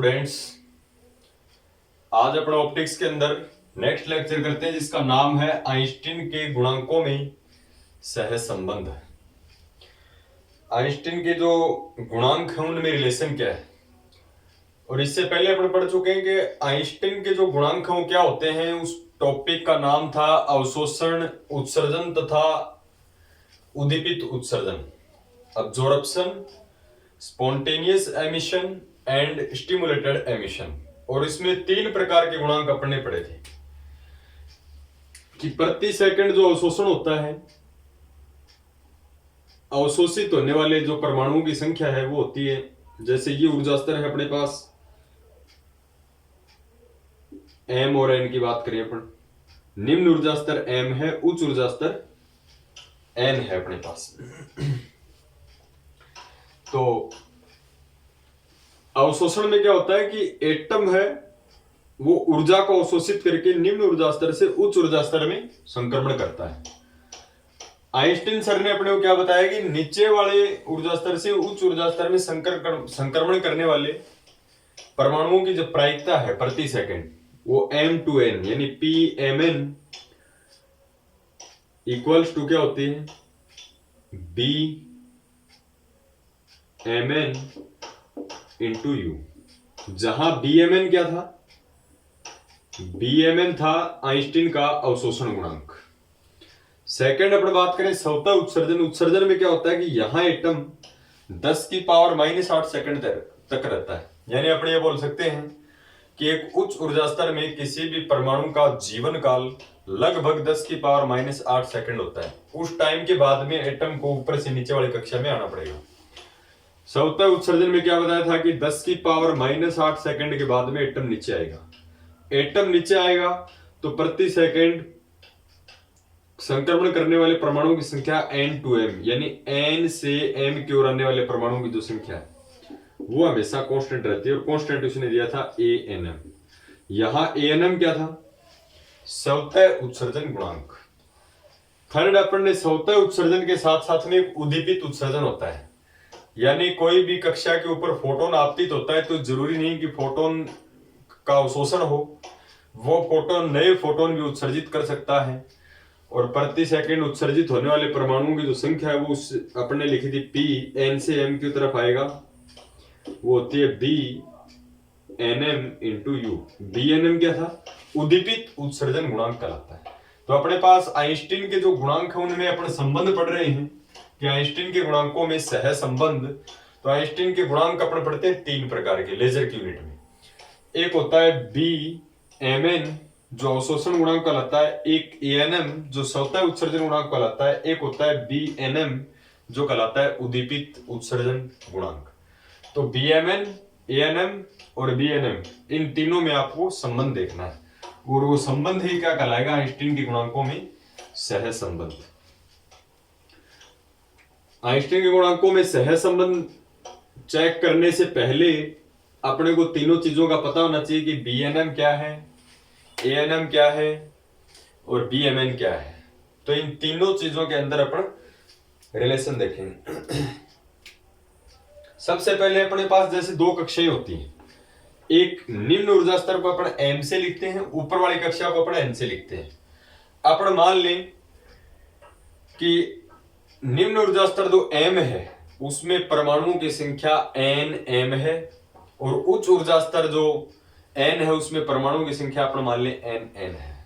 Students, आज अपन optics के अंदर नेक्स्ट लेक्चर करते हैं जिसका नाम है आइंस्टीन के गुणांकों में सहज संबंध। आइंस्टीन के जो गुणांक हैं उनमें रिलेशन क्या है, और इससे पहले अपन पढ़ चुके हैं कि आइंस्टीन के जो गुणांक हैं वो क्या होते हैं। उस टॉपिक का नाम था अवशोषण, उत्सर्जन तथा उद्दीपित उत्सर्जन, absorption, spontaneous emission and stimulated emission. और इसमें तीन प्रकार के गुणांक अपन ने पढ़े थे कि प्रति सेकंड जो अवशोषण होता है, अवशोषित होने वाले जो परमाणुओं की संख्या है वो होती है, जैसे ये ऊर्जा स्तर है अपने पास m और n की बात करें अपन, निम्न ऊर्जा स्तर m है, उच्च ऊर्जा स्तर n है अपने पास। तो अवशोषण में क्या होता है कि एटम है वो ऊर्जा को अवशोषित करके निम्न ऊर्जा स्तर से उच्च ऊर्जा स्तर में संक्रमण करता है। आइंस्टीन सर ने अपने को क्या बताया कि नीचे वाले ऊर्जा स्तर से उच्च ऊर्जा स्तर में संक्रमण करने वाले परमाणुओं की जो प्रायिकता है प्रति सेकंड वो m/n यानी Pmn इक्वल्स टू क्या होती है Bmn इंटू यू, जहां Bmn क्या था, Bmn था आइंस्टीन का अवशोषण गुणांक। सेकंड अपन बात करें स्वतः उत्सर्जन। उत्सर्जन में क्या होता है कि यहां एटम 10⁻⁸ सेकंड तक रहता है, यानी अपन ये बोल सकते हैं कि एक उच्च ऊर्जा स्तर में किसी भी परमाणु का जीवन काल लगभग 10⁻⁸ सेकंड होता है। उस टाइम के बाद में एटम को ऊपर से नीचे वाली कक्षा में आना पड़ेगा। स्वतः उत्सर्जन में क्या बताया था कि 10⁻⁸ सेकंड के बाद में एटम नीचे आएगा। एटम नीचे आएगा तो प्रति सेकंड संक्रमण करने वाले परमाणुओं की संख्या n/m यानी n से m की ओर आने वाले परमाणुओं की जो संख्या है वो हमेशा कांस्टेंट रहती है, और कांस्टेंट उसने दिया था Anm। यहां Anm क्या था, स्वतः उत्सर्जन गुणांक। थर्ड अपन ने स्वतः उत्सर्जन के साथ साथ में एक उद्दीपित उत्सर्जन होता है, यानी कोई भी कक्षा के ऊपर फोटोन आपतित होता है तो जरूरी नहीं कि फोटोन का अवशोषण हो, वो फोटोन नए फोटोन भी उत्सर्जित कर सकता है। और प्रति सेकंड उत्सर्जित होने वाले परमाणुओं की जो संख्या है वो अपने लिखी थी P n से m की तरफ आएगा, वो होती है Bnm इंटू यू। Bnm क्या था, उद्दीपित उत्सर्जन गुणांक कहलाता है। तो अपने पास आइंस्टीन के जो गुणांक है उनमें अपन संबंध पढ़ रहे हैं कि आइंस्टीन के गुणांकों में सहज संबंध। तो आइंस्टीन के गुणांक अपन पढ़ते हैं तीन प्रकार के लेजर की यूनिट में। एक होता है Bmn जो अवशोषण गुणांक कहलाता है, एक Anm जो स्वतः उत्सर्जन गुणांक कहलाता है, एक होता है Bnm जो कहलाता है उद्दीपित उत्सर्जन गुणांक। तो Bmn, Anm और Bnm इन तीनों में आपको संबंध देखना है, और वो संबंध ही क्या कहलाएगा, आइंस्टीन के गुणांकों में सहज संबंध। आइंस्टीन के गुणांकों में सहज संबंध चेक करने से पहले अपने को तीनों चीजों का पता होना चाहिए कि Bnm क्या है, Anm क्या है और Bmn क्या है। तो इन तीनों चीजों के अंदर अपन रिलेशन देखेंगे। सबसे पहले अपने पास जैसे दो कक्षाएं होती हैं, एक निम्न ऊर्जा स्तर को अपन m से लिखते हैं, ऊपर वाली कक्षा को अपन n से लिखते हैं। अपन मान लें कि निम्न ऊर्जा स्तर जो m है उसमें परमाणुओं की संख्या nm है, और उच्च ऊर्जा स्तर जो n है उसमें परमाणुओं की संख्या अपन मान लें nn है।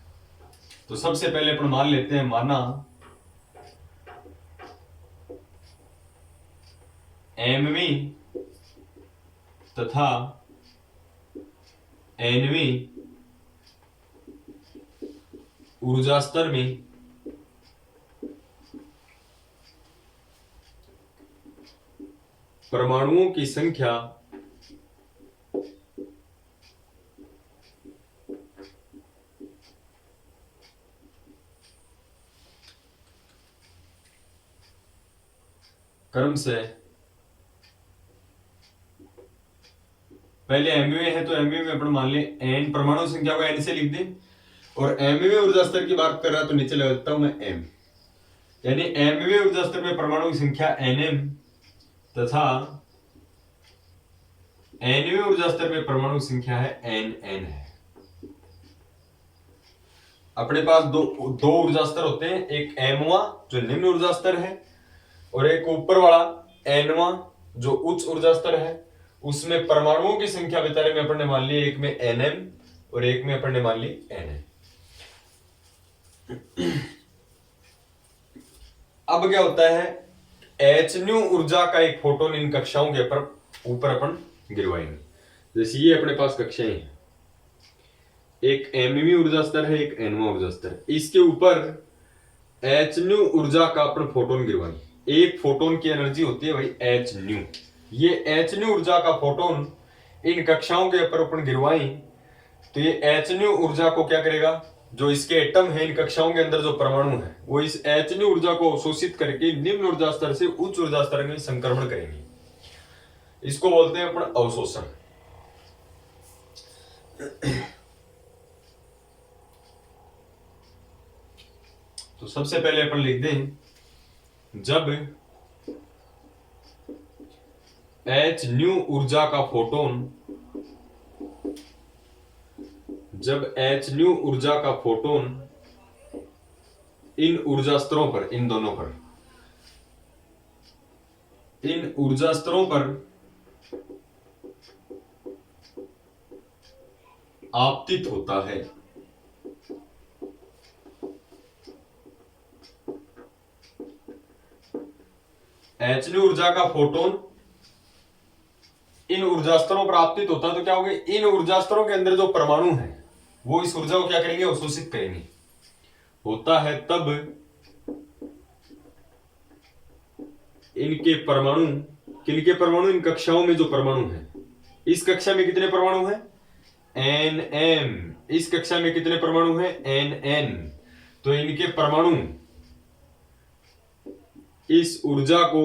तो सबसे पहले अपन मान लेते हैं, माना mवीं तथा nवीं ऊर्जा स्तर में परमाणुओं की संख्या क्रम से पहले एमवीए है तो एमवीए में अपन मान लें n, परमाणु संख्या को n से लिख दें, और एमवीए ऊर्जा स्तर की बात कर रहा है तो नीचे लगाता हूं मैं m, यानी एमवीए ऊर्जा स्तर में परमाणु की संख्या nm तथा nवें ऊर्जा स्तर में परमाणु संख्या है nn है। अपने पास दो ऊर्जा स्तर होते हैं, एक mवां जो निम्न ऊर्जा स्तर है और एक ऊपर वाला nवां जो उच्च ऊर्जा स्तर है। उसमें परमाणुओं की संख्या बेचारे में अपन ने मान ली, एक में nm और एक में अपन ने मान ली nn। अब क्या होता है, hν ऊर्जा का एक फोटोन इन कक्षाओं के ऊपर अपन गिरवाएंगे। जैसे ये अपने पास कक्षाएं हैं, एक mवीं ऊर्जा स्तर है, एक nवां ऊर्जा स्तर। इसके ऊपर hν ऊर्जा का अपन फोटोन गिरवाएंगे। एक फोटोन की एनर्जी होती है भाई hν। ये hν ऊर्जा का फोटोन इन कक्षाओं के ऊपर अपन गिरवाएं तो ये hν ऊर्जा को क्या करेगा, जो इसके एटम है इन कक्षाओं के अंदर जो परमाणु है वो इस hν ऊर्जा को अवशोषित करके निम्न ऊर्जा स्तर से उच्च ऊर्जा स्तर में संक्रमण करेंगे। इसको बोलते हैं अपन अवशोषण। तो सबसे पहले अपन लिख दें, जब hν ऊर्जा का फोटोन, जब hν ऊर्जा का फोटोन इन ऊर्जा स्तरों पर, इन दोनों पर, इन ऊर्जा स्तरों पर आपतित होता है, hν ऊर्जा का फोटोन इन ऊर्जा स्तरों पर आपतित होता है तो क्या होगा, इन ऊर्जा स्तरों के अंदर जो परमाणु हैं वो इस ऊर्जा को क्या करेंगे, अवशोषित करेंगे। होता है तब इनके परमाणु, किनके परमाणु, इन कक्षाओं में जो परमाणु हैं, इस कक्षा में कितने परमाणु हैं, nm, इस कक्षा में कितने परमाणु हैं, nn। तो इनके परमाणु इस ऊर्जा को,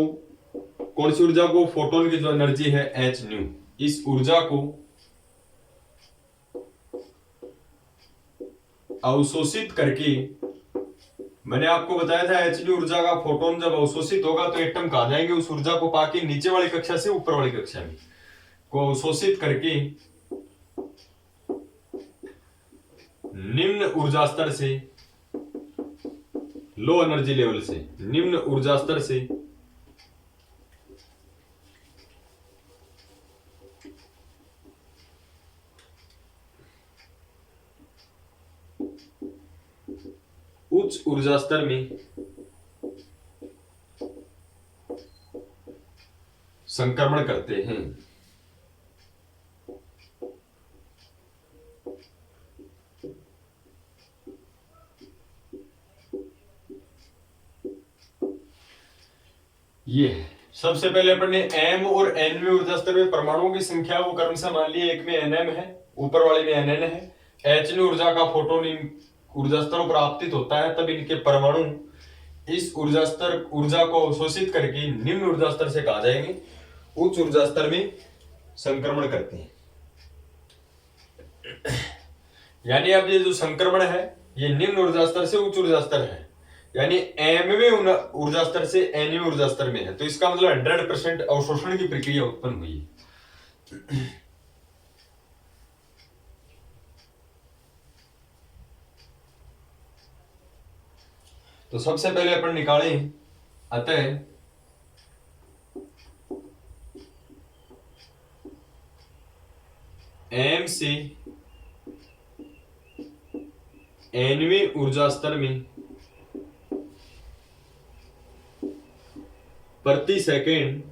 कौन सी ऊर्जा को, फोटोन की जो एनर्जी है hν, इस ऊर्जा को अवशोषित करके, मैंने आपको बताया था hν ऊर्जा का फोटोन जब अवशोषित होगा तो एटम कहां जाएंगे, उस ऊर्जा को पाके नीचे वाली कक्षा से ऊपर वाली कक्षा में को अवशोषित करके निम्न ऊर्जा स्तर से, लो एनर्जी लेवल से, निम्न ऊर्जा स्तर से उच्च ऊर्जा स्तर में संक्रमण करते हैं। ये है सबसे पहले अपन ने m और nवें ऊर्जा स्तर में परमाणुओं की संख्या वो क्रम से मान ली, एक में nm है, ऊपर वाले में nn है। hν ऊर्जा का फोटोन इन ऊर्जा स्तरों पर आपतित होता है तब इनके परमाणु इस ऊर्जा को अवशोषित करके निम्न ऊर्जा स्तर से कहा जाएंगे, उच्च ऊर्जा स्तर में संक्रमण करते हैं। यानी अब ये जो संक्रमण है ये निम्न ऊर्जा स्तर से उच्च ऊर्जा स्तर है, यानी mवें ऊर्जा स्तर से nवें ऊर्जा स्तर में है। तो इसका मतलब 100% अवशोषण की प्रक्रिया उत्पन्न हुई है। तो सबसे पहले अपन निकालें, अतः m से nवें ऊर्जा स्तर में प्रति सेकंड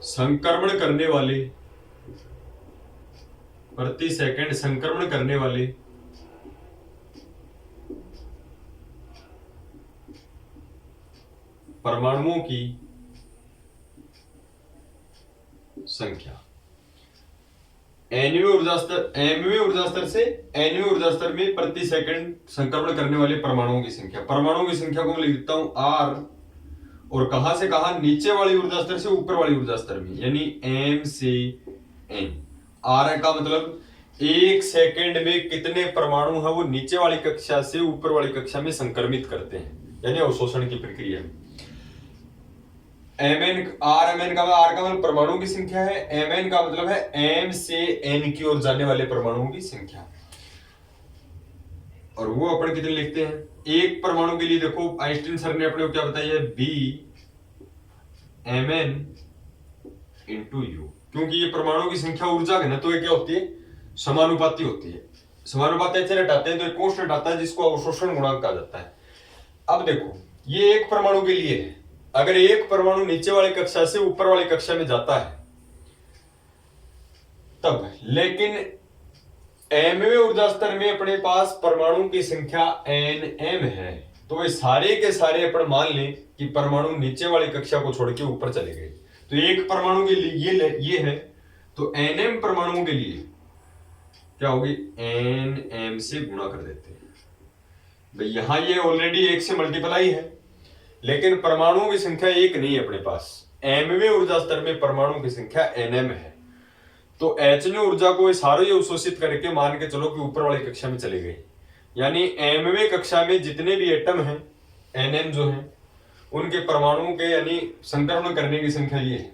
संक्रमण करने वाले, प्रति सेकंड संक्रमण करने वाले परमाणुओं की संख्या mवें ऊर्जा स्तर से nवें ऊर्जा स्तर में प्रति सेकंड संक्रमण करने वाले परमाणुओं की संख्या। परमाणुओं की संख्या को मैं लिख देता हूं r, और कहां से कहां, नीचे वाली ऊर्जा स्तर से ऊपर वाली ऊर्जा स्तर में, यानी m से n। r का मतलब 1 सेकंड में कितने परमाणु है वो नीचे वाली कक्षा से ऊपर वाली कक्षा में संक्रमित करते हैं, यानी अवशोषण की प्रक्रिया में। mn rmn का r का मतलब परमाणु की संख्या है, mn का मतलब है m से n की ओर जाने वाले परमाणुओं की संख्या, और वो अपन कितने लिखते हैं एक परमाणु के लिए। देखो आइंस्टीन सर ने अपने को क्या बताया है, b mn इंटू यू, क्योंकि ये परमाणु की संख्या ऊर्जा है ना, तो ये क्या होती है, समानुपाती होती है। समानुपाती ऐसे हटाते हैं तो एक कांस्टेंट आता है जिसको अवशोषण गुणांक कहा जाता है। अब देखो ये एक परमाणु के लिए है, अगर एक परमाणु नीचे वाली कक्षा से ऊपर वाली कक्षा में जाता है तब, लेकिन mवें ऊर्जा स्तर में अपने पास परमाणु की संख्या nm है, तो वे सारे के सारे अपन मान लें कि परमाणु नीचे वाली कक्षा को छोड़ के ऊपर चले गए। तो एक परमाणु के लिए ये है, तो nm परमाणुओं के लिए क्या होगी, nm से गुणा कर देते हैं भाई। यहां ये ऑलरेडी 1 से मल्टीप्लाई है, लेकिन परमाणुओं की संख्या एक नहीं है अपने पास। mवें ऊर्जा स्तर में परमाणु की संख्या nm है, तो hν ऊर्जा को सारे अवशोषित करके मान के चलो कि ऊपर वाली कक्षा में चले गए, यानी mवें कक्षा में जितने भी एटम हैं nm जो हैं उनके परमाणुओं के यानी संक्रमण करने की संख्या ये है,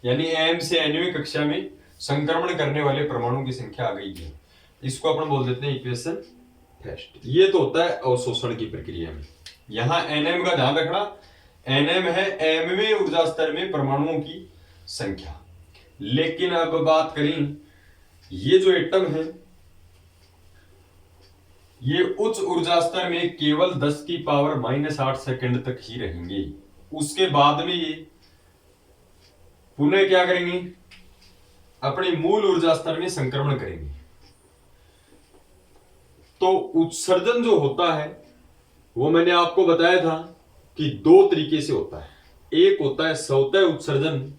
यानी m से nवें कक्षा में संक्रमण करने वाले परमाणुओं की संख्या आ गई है। इसको अपन बोल देते हैं इक्वेशन फर्स्ट। ये तो होता है अवशोषण की प्रक्रिया में। यहां nm का ध्यान रखना, nm है mवें ऊर्जा स्तर में परमाणुओं की संख्या। लेकिन अब बात करें, ये जो एटम है ये उच्च ऊर्जा स्तर में केवल 10 की पावर -8 सेकंड तक ही रहेंगे, उसके बाद में ये पुनः क्या करेंगे, अपने मूल ऊर्जा स्तर में संक्रमण करेंगे। तो उत्सर्जन जो होता है वो मैंने आपको बताया था कि 2 तरीके से होता है, एक होता है स्वतः उत्सर्जन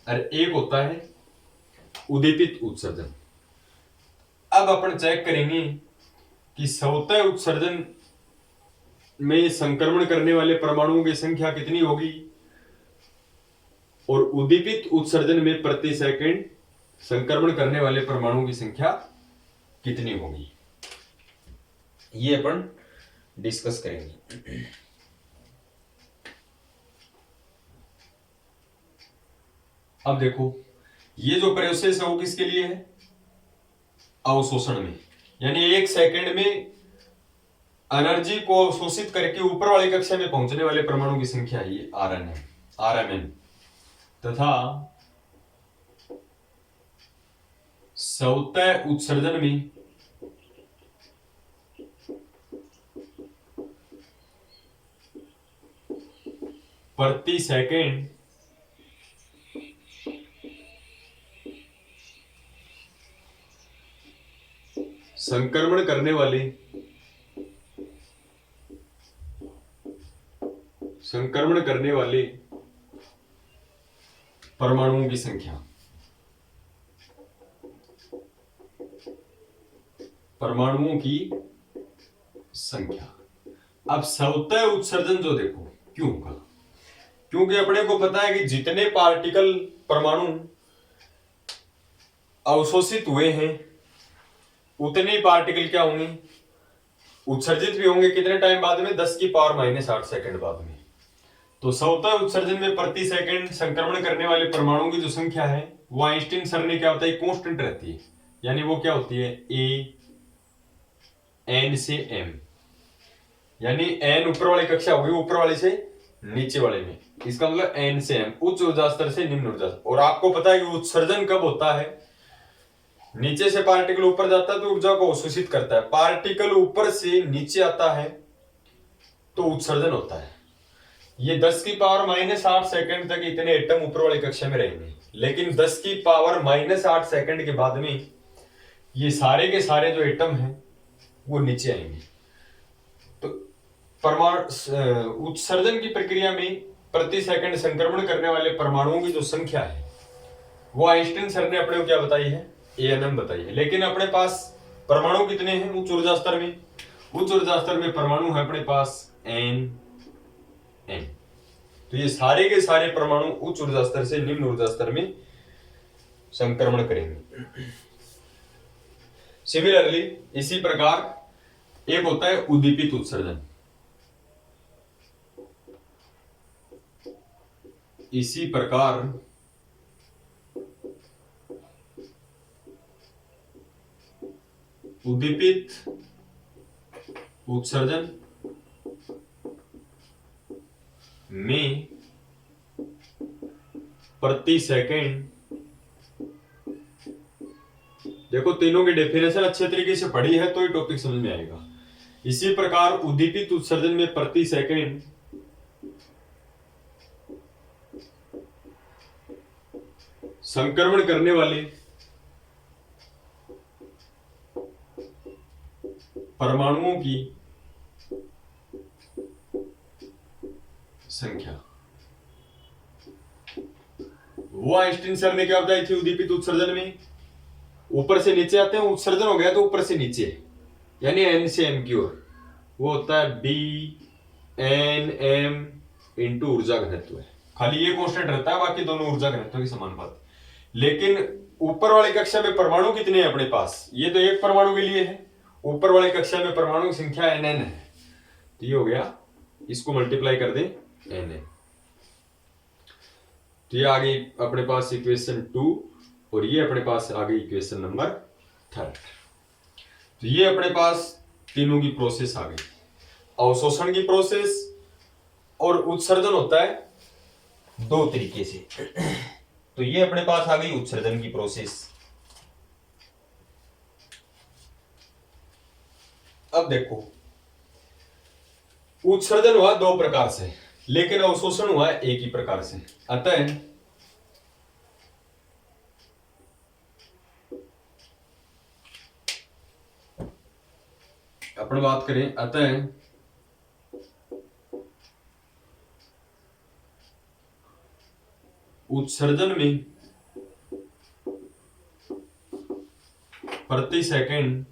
और एक होता है उद्दीपित उत्सर्जन। अब अपन चेक करेंगे कि स्वतः उत्सर्जन में संक्रमण करने वाले परमाणुओं की संख्या कितनी होगी और उद्दीपित उत्सर्जन में प्रति सेकंड संक्रमण करने वाले परमाणुओं की संख्या कितनी होगी, ये अपन डिस्कस करेंगे। अब देखो ये जो प्रोसेस है वो किसके लिए है, अवशोषण में, यानी 1 सेकंड में एनर्जी को अवशोषित करके ऊपर वाली कक्षा में पहुंचने वाले परमाणु की संख्या है rmn, तथा स्वतः उत्सर्जन में प्रति सेकंड संक्रमण करने वाले परमाणुओं की संख्या, अब स्वतः उत्सर्जन जो देखो क्यों होगा, क्योंकि अपने को पता है कि जितने पार्टिकल परमाणु अवशोषित हुए हैं उतने ही पार्टिकल क्या होंगे, उत्सर्जित भी होंगे। कितने टाइम बाद में, 10 की पावर -8 सेकंड बाद में। तो स्वतः उत्सर्जन में प्रति सेकंड संक्रमण करने वाले परमाणुओं की जो संख्या है वो आइंस्टीन सर ने क्या होता है, कांस्टेंट रहती है, यानी वो क्या होती है, a n से m, यानी n ऊपर वाली कक्षा होगी ऊपर वाले से नीचे वाले में, इसका मतलब n से m, उच्च ऊर्जा स्तर से निम्न ऊर्जा। और आपको पता है कि उत्सर्जन कब होता है, नीचे से पार्टिकल ऊपर जाता है तो ऊर्जा को अवशोषित करता है, पार्टिकल ऊपर से नीचे आता है तो उत्सर्जन होता है। ये 10 की पावर -8 सेकंड तक इतने एटम ऊपर वाली कक्षा में रहेंगे, लेकिन 10 की पावर -8 सेकंड के बाद में ये सारे के सारे जो एटम हैं वो नीचे आएंगे। तो परमाणु उत्सर्जन की प्रक्रिया में प्रति सेकंड संक्रमण करने वाले परमाणुओं की जो संख्या है वो आइंस्टीन सर ने अपने को क्या बताई है, ANM बताई है। लेकिन अपने पास परमाणु कितने हैं उच्च ऊर्जा स्तर में, उच्च ऊर्जा स्तर में परमाणु है अपने पास n। तो ये सारे के सारे परमाणु उच्च ऊर्जा स्तर से निम्न ऊर्जा स्तर में संक्रमण करेंगे। सिमिलरली इसी प्रकार एक होता है उद्दीपित उत्सर्जन। इसी प्रकार उद्दीपित उत्सर्जन में प्रति सेकंड, देखो तीनों की डेफिनेशन अच्छे तरीके से पढ़ी है तो ये टॉपिक समझ में आएगा। इसी प्रकार उद्दीपित उत्सर्जन में प्रति सेकंड संक्रमण करने वाले परमाणुओं की संख्या, वो आइंस्टीन सर ने क्या बताई थी उद्दीपित उत्सर्जन में, ऊपर से नीचे आते हैं, उत्सर्जन हो गया तो ऊपर से नीचे, यानी एन से एम की ओर, वो होता है बी एन एम इंटू ऊर्जा घनत्व है। खाली ये कांस्टेंट रहता है, बाकी दोनों ऊर्जा घनत्व की समानुपाती। लेकिन ऊपर वाली कक्षा में परमाणु कितने हैं अपने पास, ये तो एक परमाणु के लिए है, ऊपर वाली कक्षा में परमाणु की संख्या एन एन है, तो ये हो गया, इसको मल्टीप्लाई कर दें एन एन, तो ये आ गई अपने पास इक्वेशन 2 और ये अपने पास आ गई इक्वेशन नंबर 3। तो ये अपने पास तीनों की प्रोसेस आ गई, अवशोषण की प्रोसेस, और उत्सर्जन होता है दो तरीके से। तो ये अपने पास आ गई उत्सर्जन की प्रोसेस। अब देखो उत्सर्जन हुआ दो प्रकार से, लेकिन अवशोषण हुआ एक ही प्रकार से। अतः अपन बात करें, अतः उत्सर्जन में प्रति सेकंड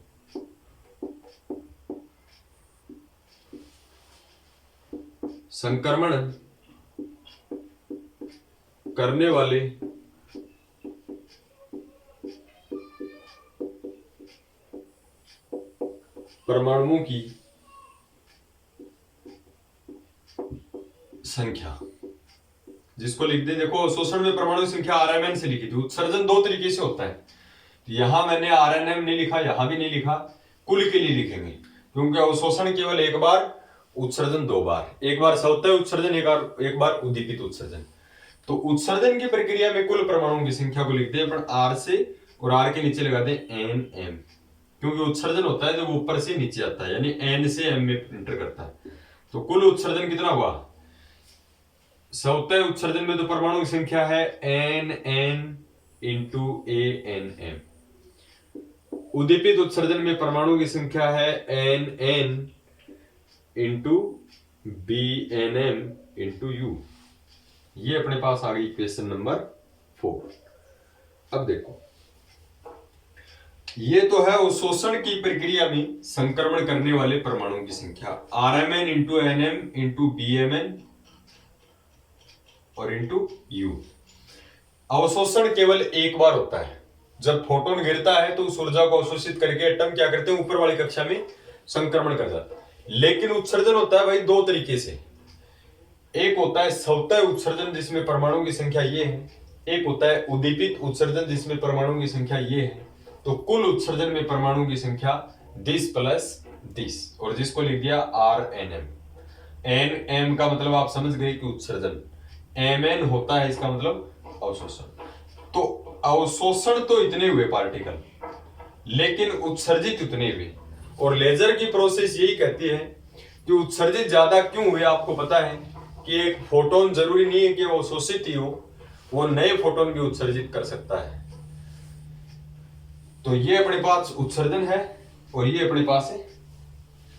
संक्रमण करने वाले परमाणुओं की संख्या, जिसको लिख दे, देखो अवशोषण में परमाणु की संख्या आरएमएन से लिखी थी। उत्सर्जन दो तरीके से होता है, यहां मैंने आरएनएम नहीं लिखा, यहां भी नहीं लिखा, कुल के लिए लिखेंगे, क्योंकि अवशोषण केवल एक बार, उत्सर्जन दो बार, एक बार सवतः उत्सर्जन, एक बार उद्दीपित उत्सर्जन। तो उत्सर्जन की प्रक्रिया में कुल परमाणुओं की संख्या को लिख दे अपन आर से, और आर के नीचे लगा दे एन एम, क्योंकि उत्सर्जन होता है जब ऊपर से नीचे आता है, यानी एन से एम में एंटर करता है। तो कुल उत्सर्जन कितना हुआ, सवतः उत्सर्जन में तो परमाणु की संख्या है N N into A N M, उद्दीपित उत्सर्जन में परमाणु की संख्या है N N into B N M into U. ये अपने पास आ गई इक्वेशन नंबर 4। अब देखो ये तो है अवशोषण की प्रक्रिया में संक्रमण करने वाले परमाणुओं की संख्या, R M N into N M into B M N और इंटू यू। अवशोषण केवल एक बार होता है, जब फोटोन गिरता है तो उस ऊर्जा को अवशोषित करके एटम क्या करते हैं, ऊपर वाली कक्षा में संक्रमण कर जाता है। लेकिन उत्सर्जन होता है भाई दो तरीके से, एक होता है सवतः उत्सर्जन जिसमें परमाणुओं की संख्या ये है, एक होता है उद्दीपित उत्सर्जन जिसमें परमाणुओं की संख्या ये है। तो कुल उत्सर्जन में परमाणुओं की संख्या 10 प्लस 10, और जिसको लिख दिया R N M. N M का मतलब आप समझ गए कि उत्सर्जन, एम एन होता है इसका मतलब अवशोषण। तो अवशोषण तो इतने हुए पार्टिकल, लेकिन उत्सर्जित उतने हुए, और लेजर की प्रोसेस यही कहती है कि उत्सर्जित ज्यादा क्यों हुए। आपको पता है कि एक फोटोन जरूरी नहीं है कि वो अवशोषित ही हो, वो नए फोटोन भी उत्सर्जित कर सकता है। तो ये अपने पास उत्सर्जन है और ये अपने पास है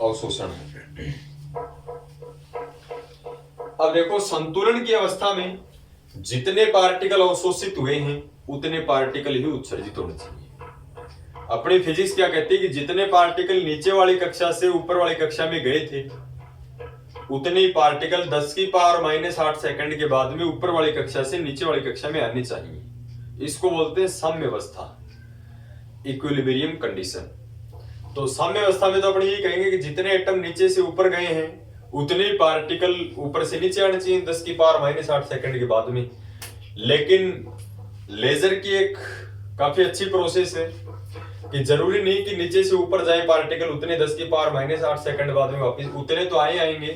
अवशोषण है। अब देखो संतुलन की अवस्था में जितने पार्टिकल अवशोषित हुए हैं उतने पार्टिकल ही उत्सर्जित होने चाहिए। अपनी फिजिक्स क्या कहती है कि जितने पार्टिकल नीचे वाली कक्षा से ऊपर वाली कक्षा में गए थे उतने ही पार्टिकल 10 की पावर -8 सेकंड के बाद में ऊपर वाली कक्षा से नीचे वाली कक्षा में आने चाहिए। इसको बोलते हैं साम्यावस्था, इक्विलिब्रियम कंडीशन। तो साम्य अवस्था में तो अपन ये कहेंगे कि जितने एटम नीचे से ऊपर गए हैं उतने ही पार्टिकल ऊपर से नीचे आने चाहिए 10⁻⁸ सेकंड के बाद में। लेकिन लेजर की एक काफी अच्छी प्रोसेस है कि जरूरी नहीं कि नीचे से ऊपर जाए पार्टिकल उतने 10⁻⁸ सेकंड बाद में वापस उतने तो आएंगे,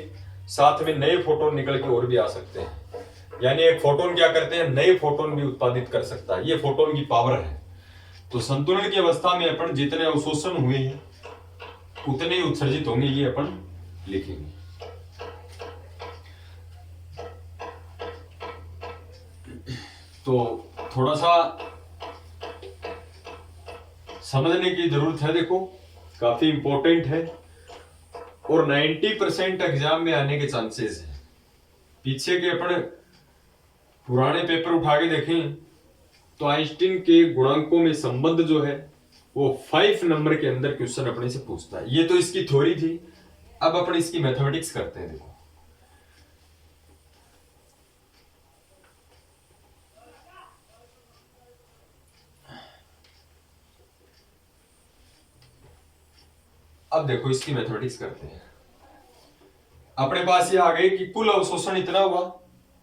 साथ में नए फोटोन निकल के और भी आ सकते हैं। यानी एक फोटोन क्या करते हैं, नए फोटोन भी उत्पादित कर सकता है, ये फोटोन की पावर है। तो संतुलन की अवस्था में अपन जितने अवशोषण हुए हैं उतने ही उत्सर्जित होंगे, ये अपन लिखेंगे। तो थोड़ा सा समझने की जरूरत है, देखो काफी इंपॉर्टेंट है और 90% एग्जाम में आने के चांसेस है। पीछे के अपन पुराने पेपर उठा के देखें तो आइंस्टीन के गुणांकों में संबंध जो है वो 5 नंबर के अंदर क्वेश्चन अपने से पूछता है। ये तो इसकी थ्योरी थी, अब अपन इसकी मैथमेटिक्स करते हैं। देखो अब देखो इसकी मैथमेटिक्स करते हैं। अपने पास ये आ गए कि कुल अवशोषण इतना हुआ,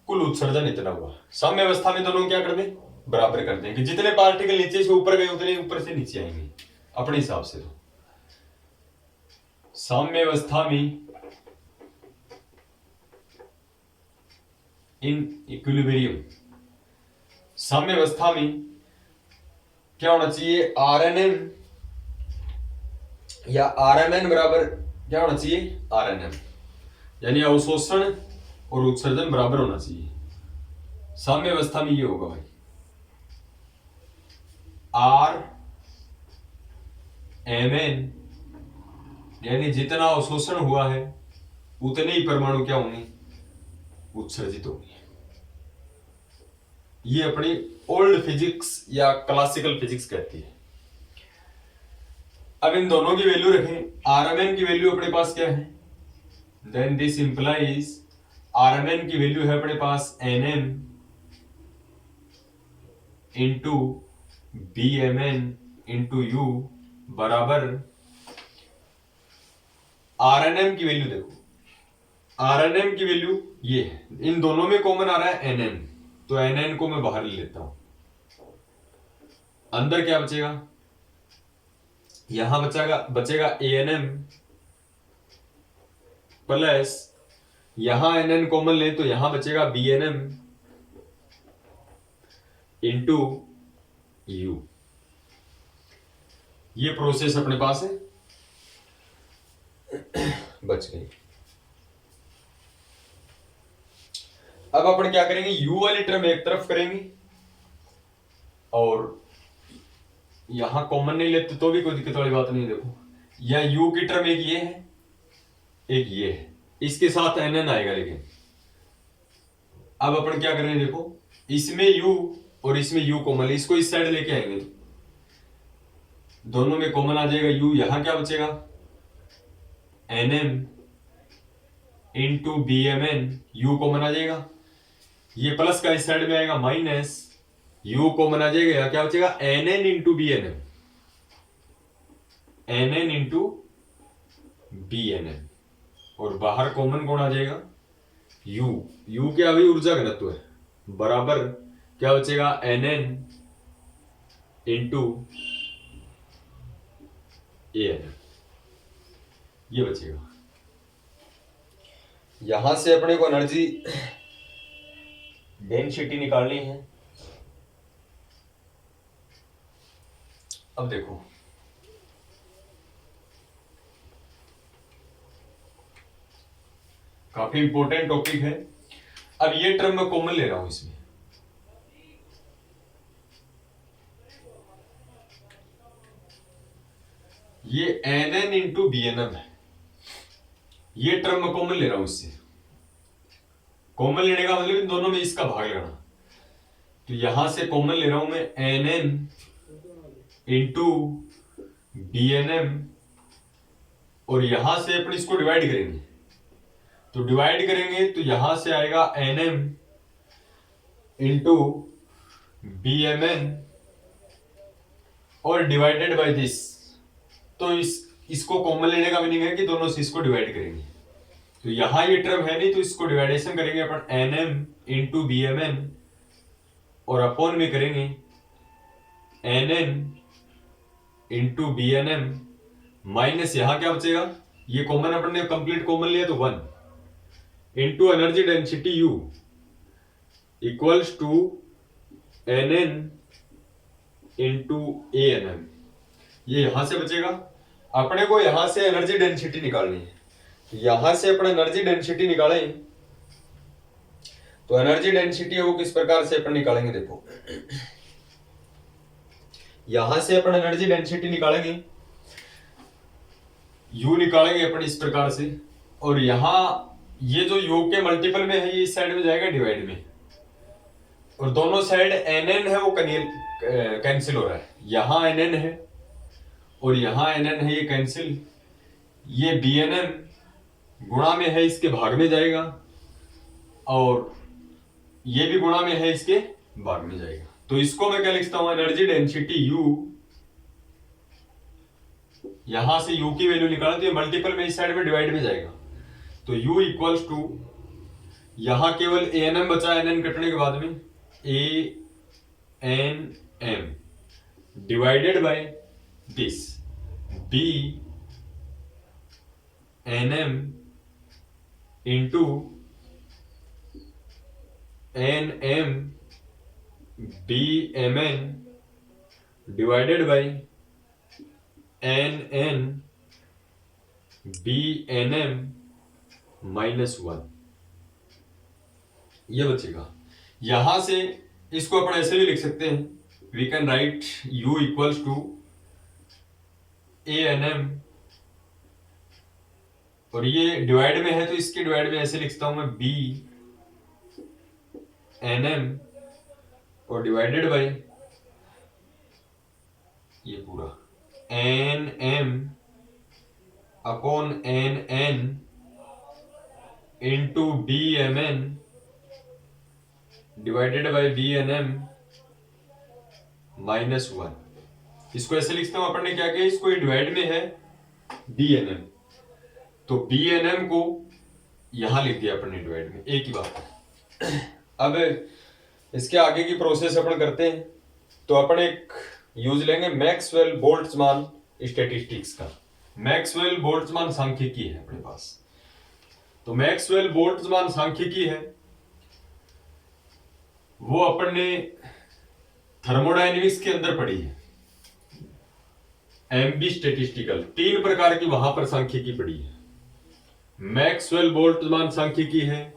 कुल उत्सर्जन इतना हुआ। साम्य अवस्था में दोनों क्या कर दें, बराबर कर दें कि जितने पार्टिकल नीचे से ऊपर गए उतने ऊपर से नीचे आएंगे अपने हिसाब से। तो साम्य अवस्था में इन इक्विलिब्रियम, साम्य अवस्था में क्या होना चाहिए, RNM या RMN बराबर क्या होना चाहिए, RNM, यानी अवशोषण और उत्सर्जन बराबर होना चाहिए। साम्य अवस्था में ये होगा भाई RMN, यानी जितना अवशोषण हुआ है उतने ही परमाणु क्या होंगे, उत्सर्जित होंगे। ये अपनी ओल्ड फिजिक्स या क्लासिकल फिजिक्स कहती है। अब इन दोनों की वैल्यू रखें। RMN की वैल्यू अपने पास क्या है, देन दिस इंप्लाइज RMN की वैल्यू है अपने पास NM into BMN into U बराबर RNM की वैल्यू देखो, RNM की वैल्यू ये है, इन दोनों में कॉमन आ रहा है NN, तो NN को मैं बाहर ले लेता हूं। अंदर क्या बचेगा, यहां बचेगा ANM प्लस यहां NN कॉमन ले तो यहां बचेगा BNM इंटू U। ये प्रोसेस अपने पास है, बच गई। अब अपन क्या करेंगे, U वाली टर्म एक तरफ करेंगे और यहां कॉमन नहीं लेते तो भी कोई दिक्कत वाली बात नहीं। देखो यह U की टर्म एक ये है, एक ये है, इसके साथ NN आएगा। लेकिन अब अपन क्या करेंगे, देखो इसमें U और इसमें U कॉमन, इसको इस साइड लेके आएंगे तो दोनों में कॉमन आ जाएगा U। यहां क्या बचेगा, NM into BMN, U common आ जाएगा। ये प्लस का इस साइड में आएगा माइनस, U कॉमन आ जाएगा। यहां क्या बचेगा, NN into BNM, NN into BNM, और बाहर कॉमन कौन आ जाएगा, U। U क्या अभी ऊर्जा घनत्व है, बराबर क्या बचेगा, NN इंटू ANM, ये बचेगा। यहां से अपने को एनर्जी डेंसिटी निकालनी है। अब देखो काफी इंपॉर्टेंट टॉपिक है। अब ये टर्म मैं कॉमन ले रहा हूं इसमें, ये NN इंटू BNM है, ये टर्म मैं कॉमन ले रहा हूं इससे। कॉमन लेने का मतलब इन दोनों में इसका भाग लेना, तो यहां से कॉमन ले रहा हूं मैं NN इंटू BNM, और यहां से अपन इसको डिवाइड करेंगे, तो डिवाइड करेंगे तो यहां से आएगा NM इंटू BMN और डिवाइडेड बाय दिस, तो इस इसको कॉमन लेने का मीनिंग है कि दोनों से इसको डिवाइड करेंगे। तो यहां ये टर्म है नहीं, तो इसको डिवाइडेशन करेंगे अपन NM into B M N, और अपॉन में करेंगे N N into B N M, minus यहां क्या बचेगा, ये कॉमन अपन ने कंप्लीट कॉमन लिया तो 1 into energy density U equals to N N into A N M. ये यहां से बचेगा। अपने को यहां से एनर्जी डेंसिटी निकालनी है, यहां से अपन एनर्जी डेंसिटी निकालें तो एनर्जी डेंसिटी है वो किस प्रकार से अपन निकालेंगे, देखो यहां से अपन एनर्जी डेंसिटी निकालेंगे, यू निकालेंगे अपन इस प्रकार से, और यहां ये जो यू के मल्टीपल में है ये इस साइड में जाएगा डिवाइड में, और दोनों साइड एन एन है वो कैंसिल हो रहा है, यहां एन एन है और यहां एन एन है, ये कैंसिल, ये बी एन एम गुणा में है इसके भाग में जाएगा, और ये भी गुणा में है इसके भाग में जाएगा। तो इसको मैं क्या लिखता हूं, एनर्जी डेंसिटी यू, यहां से यू की वैल्यू निकाला तो ये मल्टीपल में इस साइड में डिवाइड में जाएगा, तो यू इक्वल्स टू, यहां केवल ए एन एम बचा, एन एन कटने के बाद में A N M divided by this B N M into N M B M N divided by N N B N M -1, ये बचेगा। यहां से इसको अपन ऐसे भी लिख सकते हैं, we can write u equals to A N M, और ये डिवाइड में है तो इसके डिवाइड में ऐसे लिखता हूं मैं बी एन एम, और डिवाइडेड बाय ये पूरा N M upon N N into B M N divided by B N M -1। इसको ऐसे लिखता हूं, अपन ने क्या किया, इसको डिवाइड में है बी एन एम, तो बी एन एम को यहां लिख दिया अपन ने डिवाइड में, एक ही बात। अब इसके आगे की प्रोसेस अपन करते हैं, तो अपन एक यूज लेंगे मैक्सवेल बोल्ट्जमान स्टैटिस्टिक्स का। मैक्सवेल बोल्ट्जमान सांख्यिकी है अपने पास, तो मैक्सवेल बोल्ट्जमान सांख्यिकी है वो अपन ने थर्मोडायनेमिक्स के अंदर पढ़ी है, एमबी स्टैटिस्टिकल, 3 प्रकार की वहां पर सांख्यिकी पढ़ी है। मैक्सवेल बोल्ट्जमान सांख्यिकी है,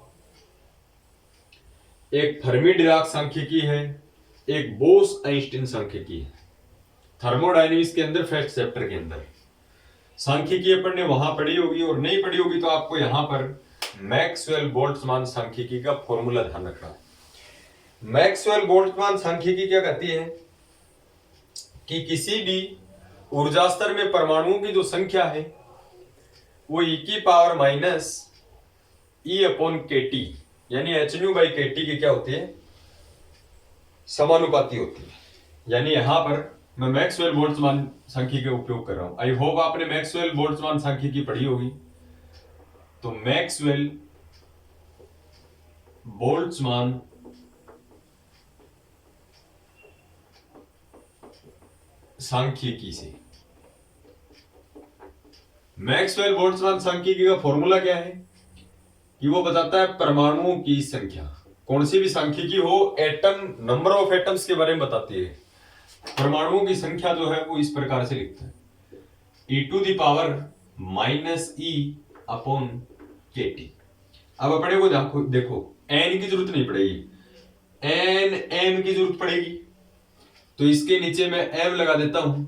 एक फर्मी डिराक सांख्यिकी है, एक बोस आइंस्टीन सांख्यिकी है। थर्मोडायनेमिक्स के अंदर फर्स्ट चैप्टर के अंदर सांख्यिकी अपन ने वहां पढ़ी होगी, और नहीं पढ़ी होगी तो आपको यहां पर मैक्सवेल बोल्ट्जमान सांख्यिकी का फॉर्मूला ध्यान रखना है। मैक्सवेल बोल्ट्जमान सांख्यिकी क्या कहती है कि किसी भी ऊर्जा स्तर में परमाणुओं की जो संख्या है वो e की power minus E upon K T, यानी H nu by K T की क्या होती है, समानुपाती होती है। यानी यहां पर मैं मैक्सवेल बोल्ट्जमान सांख्यिकी का उपयोग कर रहा हूं। आई होप आपने मैक्सवेल बोल्ट्जमान सांख्यिकी पढ़ी होगी। तो मैक्सवेल बोल्ट्जमान सांख्यिकी से, मैक्सवेल बोल्ट्जमान सांख्यिकी का फॉर्मूला क्या है कि वो बताता है परमाणुओं की संख्या। कौन सी भी सांख्यिकी हो, एटम, नंबर ऑफ एटम्स के बारे में बताती है। परमाणुओं की संख्या जो है वो इस प्रकार से लिखता है, e to the power minus E upon K T. अब अपने को देखो n की जरूरत नहीं पड़ेगी, n m की जरूरत पड़ेगी, तो इसके नीचे मैं m लगा देता हूं,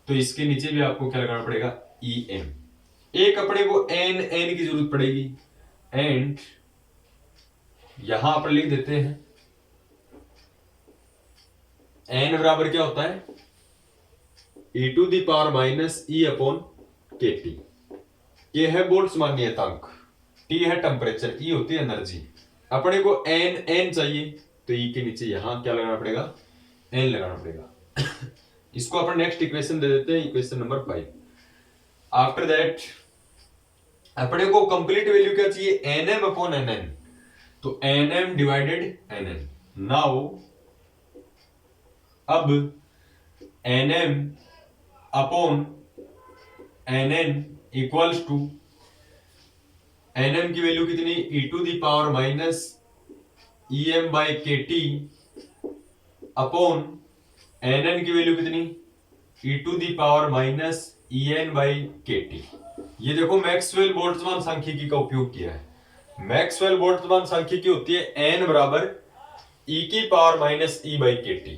तो इसके नीचे भी आपको क्या लगाना पड़ेगा, em। एक अपने को n की जरूरत पड़ेगी, एंड यहां पर लिख देते हैं n बराबर क्या होता है, e to the power minus E upon K T. ये है बोल्ट्जमान नियतांक, t है टेम्परेचर, e होती है एनर्जी। अपने को n चाहिए तो e के नीचे यहां क्या लगाना पड़ेगा, n लगाना पड़ेगा। इसको अपन नेक्स्ट इक्वेशन दे देते हैं, इक्वेशन नंबर 5। आफ्टर दैट अपने को कंप्लीट वैल्यू क्या चाहिए, एनएम अपॉन एनएन, तो एनएम डिवाइडेड एनएन। नाउ अब NM upon NN equals to, NM की वैल्यू कितनी, E to the power minus E M by K T upon NN की value कितनी, E to the power minus E N by K T. ये देखो Maxwell Boltzmann सांख्यिकी का उपयोग किया है। मैक्सवेल बोल्ट्जमान सांख्यिकी होती है एन बराबर ई की power minus E by K T.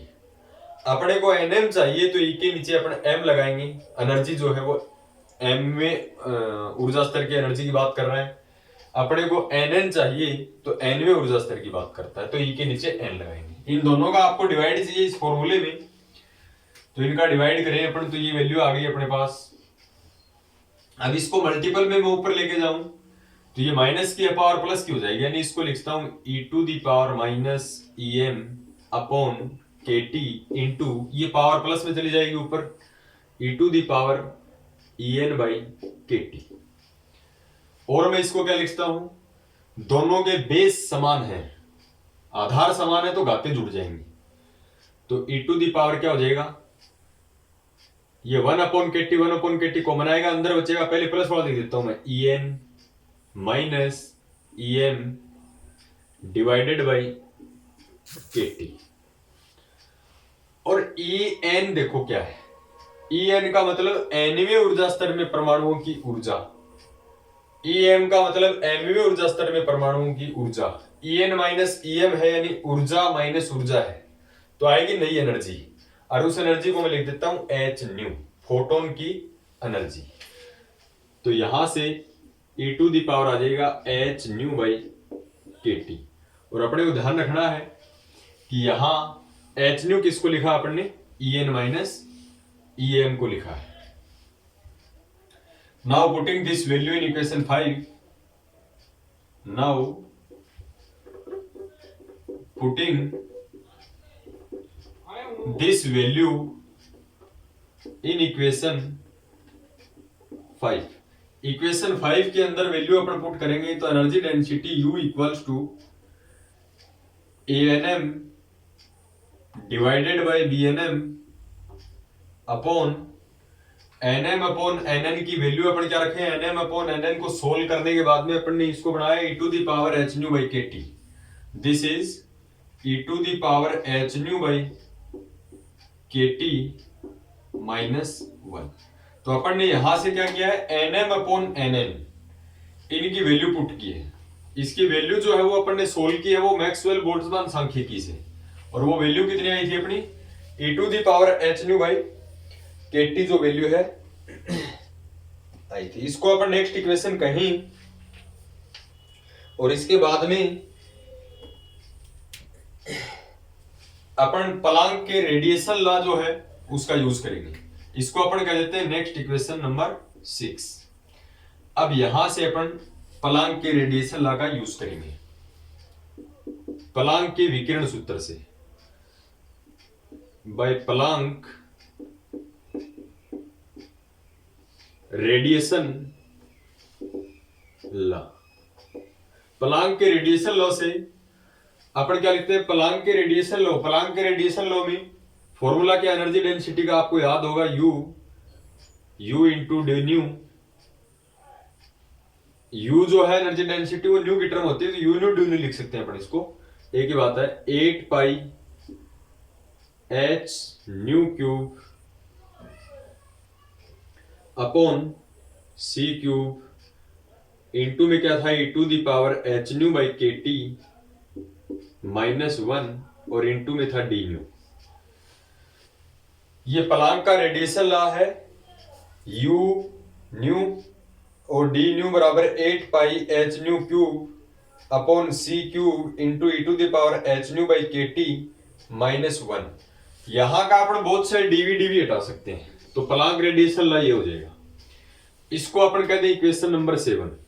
अपने को एनएम चाहिए तो ई के नीचे अपन एम लगाएंगे, एनर्जी जो है वो एम में ऊर्जा स्तर की एनर्जी की बात कर रहे हैं। अपने को एनएन चाहिए तो एन में ऊर्जा स्तर की बात करता है, तो ई के नीचे एन लगाएंगे। इन दोनों का आपको डिवाइड चाहिए इस फॉर्मूले में, तो इनका डिवाइड करें अपन तो ये वैल्यू आ गई अपने पास। अब इसको मल्टीपल में मैं ऊपर लेके जाऊं तो ये माइनस की पावर प्लस की हो जाएगी, यानी इसको लिखता हूं E to the power minus E M upon K T into, ये पावर प्लस में चली जाएगी ऊपर, E to the power E N by K T. और मैं इसको क्या लिखता हूं, दोनों के बेस समान है, आधार समान है तो घातें जुड़ जाएंगी, तो ई टू दी पावर क्या हो जाएगा, ये 1 अपॉन के टी कॉमन आएगा, अंदर बचेगा, पहले प्लस वाला लिख देता हूं मैं, E N minus E M divided by K T. और ई एन देखो क्या है, ई एन का मतलब एनवें ऊर्जा स्तर में परमाणुओं की ऊर्जा, ई एम का मतलब एमवें ऊर्जा स्तर में परमाणुओं की ऊर्जा, E N minus E M है यानी ऊर्जा माइनस ऊर्जा है, तो आएगी नई एनर्जी, और उस एनर्जी को मैं लिख देता हूं एच न्यू, फोटोन की एनर्जी। तो यहां से ई टू दी पावर आ जाएगा H nu by K T. और अपने को ध्यान रखना है कि यहां एच न्यू किसको लिखा अपन ने, E N minus E M को लिखा है। Now putting this value in equation 5, now putting this value in equation 5, equation 5 के अंदर वैल्यू अपन पुट करेंगे तो energy density U equals to ANM divided by BNM upon NM upon NN की value अपन क्या रखें, एनएम अपॉन एनएन को सोल्व करने के बाद में अपन ने इसको बनाया E to the power H nu by K T, this is E to the power H nu by K T minus 1। तो अपन ने यहां से क्या किया है, एनएम अपॉन एनएन इनकी वैल्यू पुट की है। इसकी वैल्यू जो है वो अपन ने सोल्व की है वो मैक्सवेल बोल्ट्जमान सांख्यिकी से, और वो वैल्यू कितनी आई थी अपनी, E to the power H nu by K T जो वैल्यू है आई थी। इसको अपन नेक्स्ट इक्वेशन कहीं, और इसके बाद में अपन प्लांक के रेडिएशन लॉ जो है उसका यूज करेंगे। इसको अपन कह देते हैं नेक्स्ट इक्वेशन नंबर 6। अब यहां से अपन प्लांक के रेडिएशन लॉ का यूज करेंगे, प्लांक के विकिरण सूत्र से, by Planck radiation law. Planck के रेडिएशन लॉ से अपन क्या लिखते हैं, प्लांक के रेडिएशन लॉ, प्लांक के रेडिएशन लॉ में फॉर्मूला क्या, एनर्जी डेंसिटी का आपको याद होगा, U into D nu. U जो है एनर्जी डेंसिटी वो न्यू की टर्म होती है, तो U न्यू डी न्यू लिख सकते हैं अपन इसको। एक ही बात है, 8 pi H nu cube upon C cube into में क्या था, E to the power H nu by K T minus 1 और इंटू में था डी न्यू। ये प्लांक का रेडिएशन लॉ है, U न्यू और डी न्यू बराबर 8 pi H nu cube upon C cube into E to the power H nu by K T minus 1। यहां का अपन बहुत से डीवी हटा सकते हैं, तो प्लांक रेडिएशन लॉ ये हो जाएगा। इसको अपन कहते हैं equation number 7।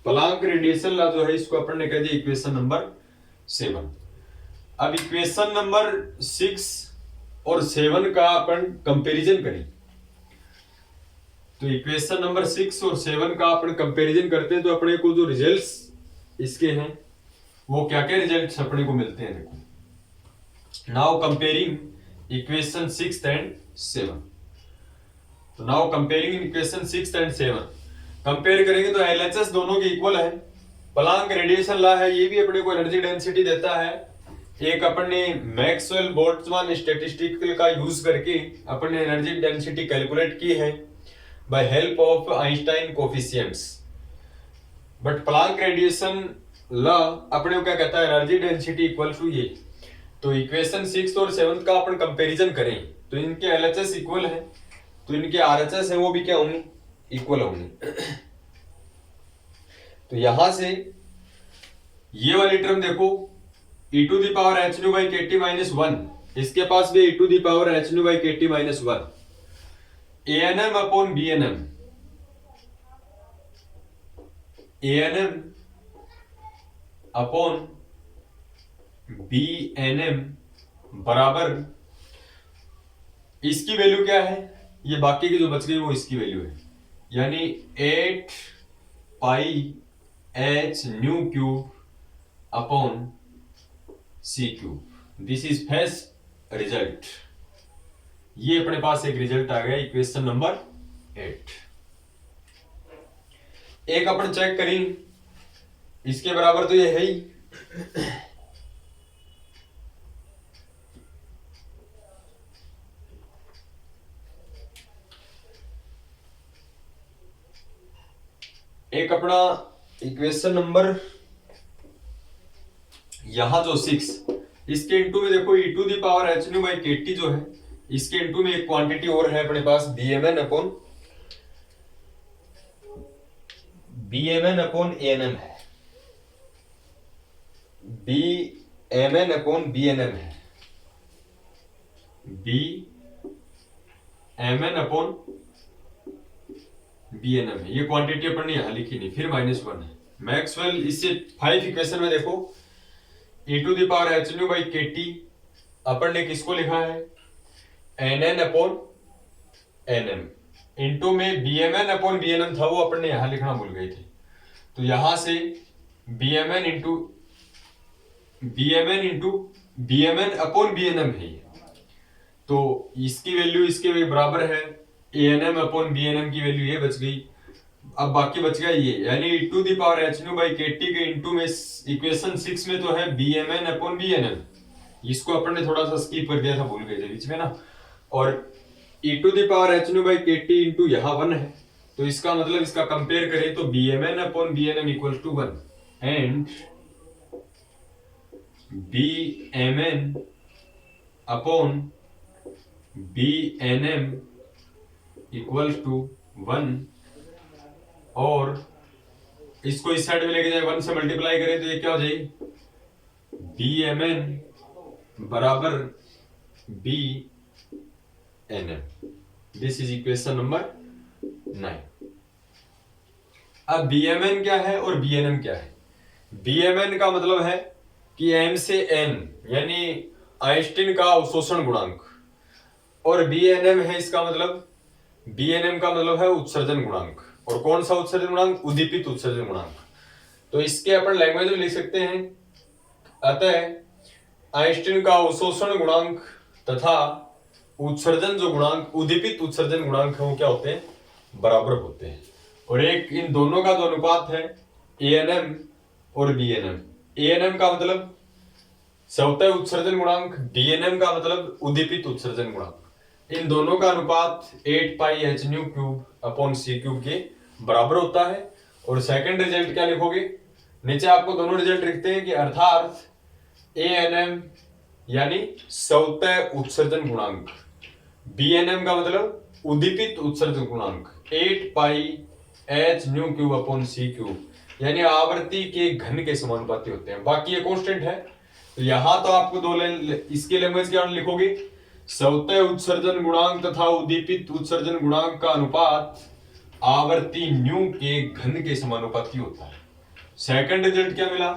Planck radiation law जो है इसको अपन ने कह दिया इक्वेशन नंबर 7। अब इक्वेशन नंबर 6 और 7 का अपन कंपैरिजन करें। तो इक्वेशन नंबर 6 और 7 का अपन कंपैरिजन करते हैं तो अपने को जो रिजल्ट्स इसके हैं वो क्या क्या रिजल्ट्स अपने को मिलते हैं। देखो, नाउ कंपेयरिंग इक्वेशन 6 एंड 7। तो now comparing equation 6 and 7 compare करेंगे तो एलएचएस दोनों के इक्वल है। प्लांक रेडिएशन लॉ है, ये भी अपने को एनर्जी डेंसिटी देता है। एक अपन ने मैक्सवेल बोल्ट्जमैन स्टैटिस्टिकल का यूज करके अपन ने एनर्जी डेंसिटी कैलकुलेट की है by help of Einstein coefficients. But Planck radiation law अपने को क्या कहता है, एनर्जी डेंसिटी इक्वल टू ये। तो इक्वेशन 6 और 7 का अपन कंपैरिजन करें तो इनके एलएचएस इक्वल है, तो इनके आरएचएस है वो भी क्या होंगे, इक्वल होंगे। तो यहां से ये वाली टर्म देखो e to the power h nu by kt minus 1, इसके पास भी e to the power h nu by kt minus 1, anm upon bnm, anm upon bnm बराबर इसकी वैल्यू क्या है, ये बाकी की जो बच गई वो इसकी वैल्यू है, यानी 8 पाई h new cube upon c cube. This is first result. ये अपने पास एक रिजल्ट आ गया इक्वेशन नंबर 8। एक अपन चेक करें, इसके बराबर तो ये है ही, एक अपना इक्वेशन नंबर यहां जो 6, इसके इनटू में देखो e to the power h nu by kt जो है, इसके इनटू में एक क्वांटिटी और है अपने पास bmn अपॉन anm है, bmn अपॉन bnm है, bmn अपॉन bnm है। ये क्वांटिटी अपन ने यहां लिखी नहीं, फिर -1 है। मैक्सवेल इससे 5 इक्वेशन में देखो e to the power h nu by kt अपन ने किसको लिखा है, nn अपॉन nm, इनटू में bmn अपॉन bnm था वो अपन ने यहां लिखना भूल गए थे। तो यहां से bmn bmn अपॉन bnm है ये, तो इसकी वैल्यू इसके बराबर है, anm अपॉन bnm की वैल्यू ये बच गई। अब बाकी बच गया ये, यानी e to the power h nu by kt के इनटू में इक्वेशन 6 में तो है bmn अपॉन bnm, इसको अपन ने थोड़ा सा स्किप कर दिया था, भूल गए थे बीच में ना। और e to the power h nu by kt into यहां 1 है, तो इसका मतलब इसका कंपेयर करें तो bmn upon bnm equal to 1 and bmn upon bnm equal to 1, और इसको इस साइड में लेके जाए 1 से मल्टीप्लाई करें तो ये क्या हो जाएगी, bmn बराबर bnm। This is equation number 9। अब bmn क्या है और bnm क्या है। bmn का मतलब है कि m से n यानी आइंस्टीन का अवशोषण गुणांक, और bnm है इसका मतलब, bnm का मतलब है उत्सर्जन गुणांक। और कौन सा उत्सर्जन गुणांक, उद्दीपित उत्सर्जन गुणांक। तो इसके अपन लैंग्वेज में लिख सकते हैं, अतः आइंस्टीन का अवशोषण गुणांक तथा उत्सर्जन जो गुणांक, उद्दीपित उत्सर्जन गुणांक है वो क्या होते हैं, बराबर होते हैं। और एक इन दोनों का जो अनुपात है anm और bnm, anm का मतलब स्वतः उत्सर्जन गुणांक, bnm का मतलब उद्दीपित उत्सर्जन गुणांक, इन दोनों का अनुपात 8 पाई h new cube upon c cube के बराबर होता है। और सेकंड रिजल्ट क्या लिखोगे, नीचे आपको दोनों रिजल्ट लिखते हैं कि अर्थात anm यानी स्वतः उत्सर्जन गुणांक, bnm का मतलब उद्दीपित उत्सर्जन गुणांक 8 पाई h new cube upon c cube, यानी आवर्ती के घन के समानुपाती होते हैं। बाकी ये कांस्टेंट है। तो यहां तो आपको दो इसके लैंग्वेज क्या लिखोगे, स्वतः उत्सर्जन गुणांक तथा उद्दीपित उत्सर्जन गुणांक का अनुपात आवर्ती न्यू के घन के समानुपाती होता है। सेकंड रिजल्ट क्या मिला,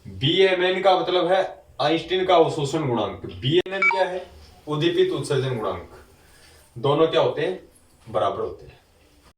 bmn का मतलब है आइंस्टीन का अवशोषण गुणांक, bnm क्या है, उद्दीपित उत्सर्जन गुणांक, दोनों क्या होते हैं, बराबर होते हैं।